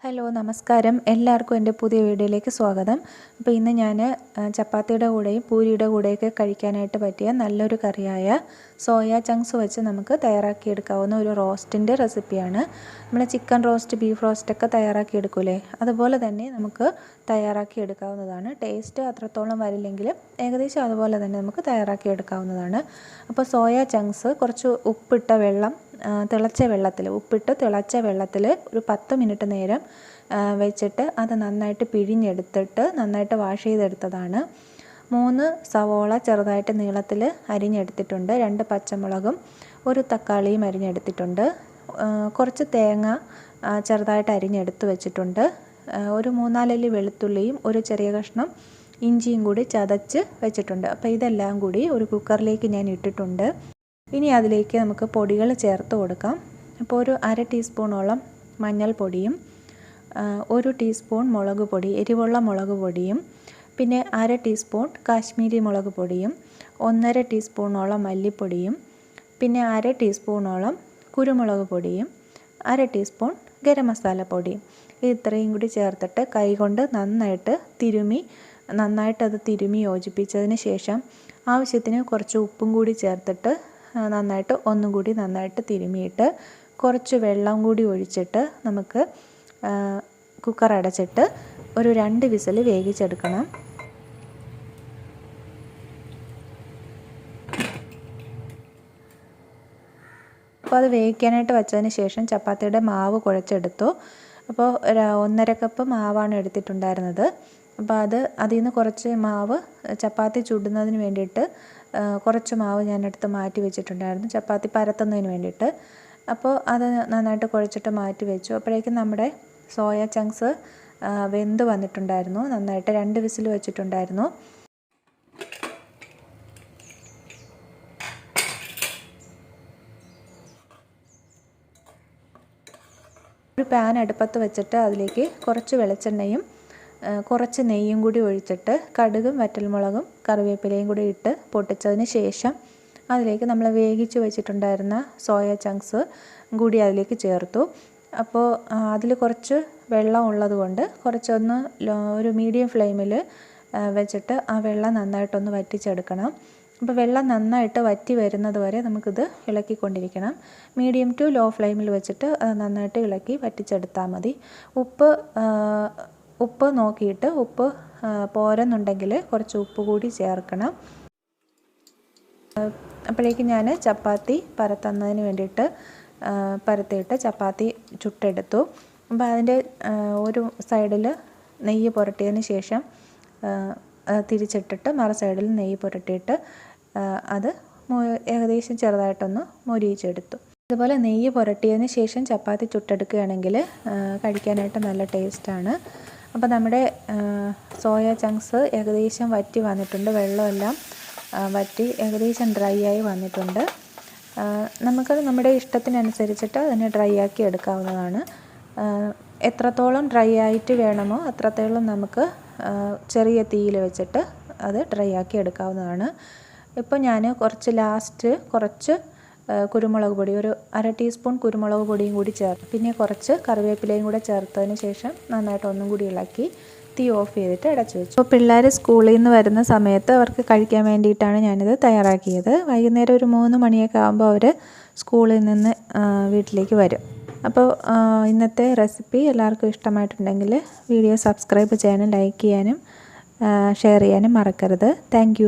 Hello നമസ്കാരം, എല്ലാവർക്കും എൻ്റെ പുതിയ വീഡിയോയിലേക്ക് സ്വാഗതം. അപ്പോൾ ഇന്ന് ഞാൻ ചപ്പാത്തിയുടെ കൂടെയും പൂരിയുടെ കൂടെയൊക്കെ കഴിക്കാനായിട്ട് പറ്റിയ നല്ലൊരു കറിയായ സോയ ചങ്ക്സ് വെച്ച് നമുക്ക് തയ്യാറാക്കിയെടുക്കാവുന്ന ഒരു റോസ്റ്റിൻ്റെ റെസിപ്പിയാണ്. നമ്മൾ ചിക്കൻ റോസ്റ്റ്, ബീഫ് റോസ്റ്റൊക്കെ തയ്യാറാക്കിയെടുക്കൂലേ, അതുപോലെ തന്നെ നമുക്ക് തയ്യാറാക്കിയെടുക്കാവുന്നതാണ്. ടേസ്റ്റ് അത്രത്തോളം വരില്ലെങ്കിലും ഏകദേശം അതുപോലെ തന്നെ നമുക്ക് തയ്യാറാക്കിയെടുക്കാവുന്നതാണ്. അപ്പോൾ സോയ ചങ്ക്സ് കുറച്ച് ഉപ്പിട്ട വെള്ളം, ഉപ്പിട്ട് തിളച്ച വെള്ളത്തിൽ ഒരു 10 മിനിറ്റ് നേരം വെച്ചിട്ട് അത് നന്നായിട്ട് പിഴിഞ്ഞെടുത്തിട്ട് നന്നായിട്ട് വാഷ് ചെയ്തെടുത്തതാണ്. 3 സവോള ചെറുതായിട്ട് നീളത്തിൽ അരിഞ്ഞെടുത്തിട്ടുണ്ട്. 2 പച്ചമുളകും 1 തക്കാളിയും അരിഞ്ഞെടുത്തിട്ടുണ്ട്. കുറച്ച് തേങ്ങ ചെറുതായിട്ട് അരിഞ്ഞെടുത്ത് വെച്ചിട്ടുണ്ട്. ഒരു 3-4 അല്ലി വെളുത്തുള്ളിയും ഒരു ചെറിയ കഷ്ണം ഇഞ്ചിയും കൂടി ചതച്ച് വെച്ചിട്ടുണ്ട്. അപ്പോൾ ഇതെല്ലാം കൂടി ഒരു കുക്കറിലേക്ക് ഞാൻ ഇട്ടിട്ടുണ്ട്. ഇനി അതിലേക്ക് നമുക്ക് പൊടികൾ ചേർത്ത് കൊടുക്കാം. അപ്പോൾ ഒരു 1/2 ടീസ്പൂണോളം മഞ്ഞൾപ്പൊടിയും 1 ടീസ്പൂൺ മുളക് പൊടി, എരിവുള്ള മുളക് പൊടിയും, പിന്നെ 1/2 ടീസ്പൂൺ കാശ്മീരി മുളക് പൊടിയും, 1/2 ടീസ്പൂണോളം മല്ലിപ്പൊടിയും, പിന്നെ 1/2 ടീസ്പൂണോളം കുരുമുളക് പൊടിയും, 1/2 ടീസ്പൂൺ ഗരം മസാല പൊടിയും. ഇത്രയും കൂടി ചേർത്തിട്ട് കൈകൊണ്ട് നന്നായിട്ട് തിരുമി യോജിപ്പിച്ചതിന് ശേഷം ആവശ്യത്തിന് കുറച്ച് ഉപ്പും കൂടി ചേർത്തിട്ട് നന്നായിട്ട് തിരുമിയിട്ട് കുറച്ച് വെള്ളം കൂടി ഒഴിച്ചിട്ട് നമുക്ക് കുക്കർ അടച്ചിട്ട് ഒരു 2 വിസിൽ വേവിച്ചെടുക്കണം. അപ്പോൾ അത് വേവിക്കാനായിട്ട് വെച്ചതിന് ശേഷം ചപ്പാത്തിയുടെ മാവ് കുഴച്ചെടുത്തു. അപ്പോൾ 1.5 കപ്പ് മാവാണ് എടുത്തിട്ടുണ്ടായിരുന്നത്. അപ്പോൾ അതിൽ നിന്ന് കുറച്ച് മാവ് ചപ്പാത്തി ചുടുന്നതിന് വേണ്ടിയിട്ട് കുറച്ച് മാവ് ഞാനെടുത്ത് മാറ്റി വെച്ചിട്ടുണ്ടായിരുന്നു, ചപ്പാത്തി പരത്തുന്നതിന് വേണ്ടിയിട്ട്. അപ്പോൾ അത് നന്നായിട്ട് കുഴച്ചിട്ട് മാറ്റി വെച്ചു. അപ്പോഴേക്കും നമ്മുടെ സോയ ചങ്ക്സ് വെന്ത് വന്നിട്ടുണ്ടായിരുന്നു. നന്നായിട്ട് 2 വിസിൽ വെച്ചിട്ടുണ്ടായിരുന്നു. ഒരു പാൻ അടുപ്പത്ത് വെച്ചിട്ട് അതിലേക്ക് കുറച്ച് വെളിച്ചെണ്ണയും കുറച്ച് നെയ്യും കൂടി ഒഴിച്ചിട്ട് കടുകും വറ്റൽമുളകും കറിവേപ്പിലയും കൂടി ഇട്ട് പൊട്ടിച്ചതിന് ശേഷം അതിലേക്ക് നമ്മൾ വേവിച്ച് വെച്ചിട്ടുണ്ടായിരുന്ന സോയ ചങ്ക്സ് കൂടി അതിലേക്ക് ചേർത്തു. അപ്പോൾ അതിൽ കുറച്ച് വെള്ളം ഉള്ളത് കൊണ്ട് ഒരു മീഡിയം ഫ്ലെയിമിൽ വെച്ചിട്ട് ആ വെള്ളം നന്നായിട്ടൊന്ന് വറ്റിച്ചെടുക്കണം. അപ്പോൾ വെള്ളം നന്നായിട്ട് വറ്റി വരുന്നത് വരെ നമുക്കിത് ഇളക്കിക്കൊണ്ടിരിക്കണം. മീഡിയം ടു ലോ ഫ്ലെയിമിൽ വെച്ചിട്ട് നന്നായിട്ട് ഇളക്കി വറ്റിച്ചെടുത്താൽ മതി. ഉപ്പ് നോക്കിയിട്ട് ഉപ്പ് പോരെന്നുണ്ടെങ്കിൽ കുറച്ച് ഉപ്പ് കൂടി ചേർക്കണം. അപ്പോഴേക്കും ഞാൻ ചപ്പാത്തി പരത്തുന്നതിന് വേണ്ടിയിട്ട് പരത്തിയിട്ട് ചപ്പാത്തി ചുട്ടെടുത്തു. അപ്പോൾ അതിൻ്റെ ഒരു സൈഡിൽ നെയ്യ് പുരട്ടിയതിന് ശേഷം തിരിച്ചിട്ടിട്ട് മറു സൈഡിൽ നെയ്യ് പുരട്ടിയിട്ട് അത് ഏകദേശം ചെറുതായിട്ടൊന്ന് മൊരിയിച്ചെടുത്തു. അതുപോലെ നെയ്യ് പുരട്ടിയതിന് ശേഷം ചപ്പാത്തി ചുട്ടെടുക്കുകയാണെങ്കിൽ കഴിക്കാനായിട്ട് നല്ല ടേസ്റ്റാണ്. അപ്പോൾ നമ്മുടെ സോയ ചങ്ക്സ് ഏകദേശം വറ്റി വന്നിട്ടുണ്ട്. വെള്ളമെല്ലാം വറ്റി ഏകദേശം ഡ്രൈ ആയി വന്നിട്ടുണ്ട്. നമുക്കത് നമ്മുടെ ഇഷ്ടത്തിനനുസരിച്ചിട്ട് അതിനെ ഡ്രൈ ആക്കി എടുക്കാവുന്നതാണ്. എത്രത്തോളം ഡ്രൈ ആയിട്ട് വേണമോ അത്രത്തോളം നമുക്ക് ചെറിയ തീയിൽ വെച്ചിട്ട് അത് ഡ്രൈ ആക്കി എടുക്കാവുന്നതാണ്. ഇപ്പോൾ ഞാൻ കുറച്ച് കുരുമുളക് പൊടി, ഒരു 1/2 ടീസ്പൂൺ കുരുമുളക് പൊടിയും കൂടി ചേർത്ത്, പിന്നെ കുറച്ച് കറിവേപ്പിലയും കൂടെ ചേർത്തതിന് ശേഷം നന്നായിട്ട് ഒന്നും കൂടി ഇളക്കി തീ ഓഫ് ചെയ്തിട്ട് അടച്ചു വെച്ചു. അപ്പോൾ പിള്ളേർ സ്കൂളിൽ നിന്ന് വരുന്ന സമയത്ത് അവർക്ക് കഴിക്കാൻ വേണ്ടിയിട്ടാണ് ഞാനിത് തയ്യാറാക്കിയത്. വൈകുന്നേരം ഒരു 3 മണിയൊക്കെ ആകുമ്പോൾ അവർ സ്കൂളിൽ നിന്ന് വീട്ടിലേക്ക് വരും. അപ്പോൾ ഇന്നത്തെ റെസിപ്പി എല്ലാവർക്കും ഇഷ്ടമായിട്ടുണ്ടെങ്കിൽ വീഡിയോ സബ്സ്ക്രൈബ് ചെയ്യാനും ലൈക്ക് ചെയ്യാനും ഷെയർ ചെയ്യാനും മറക്കരുത്. താങ്ക്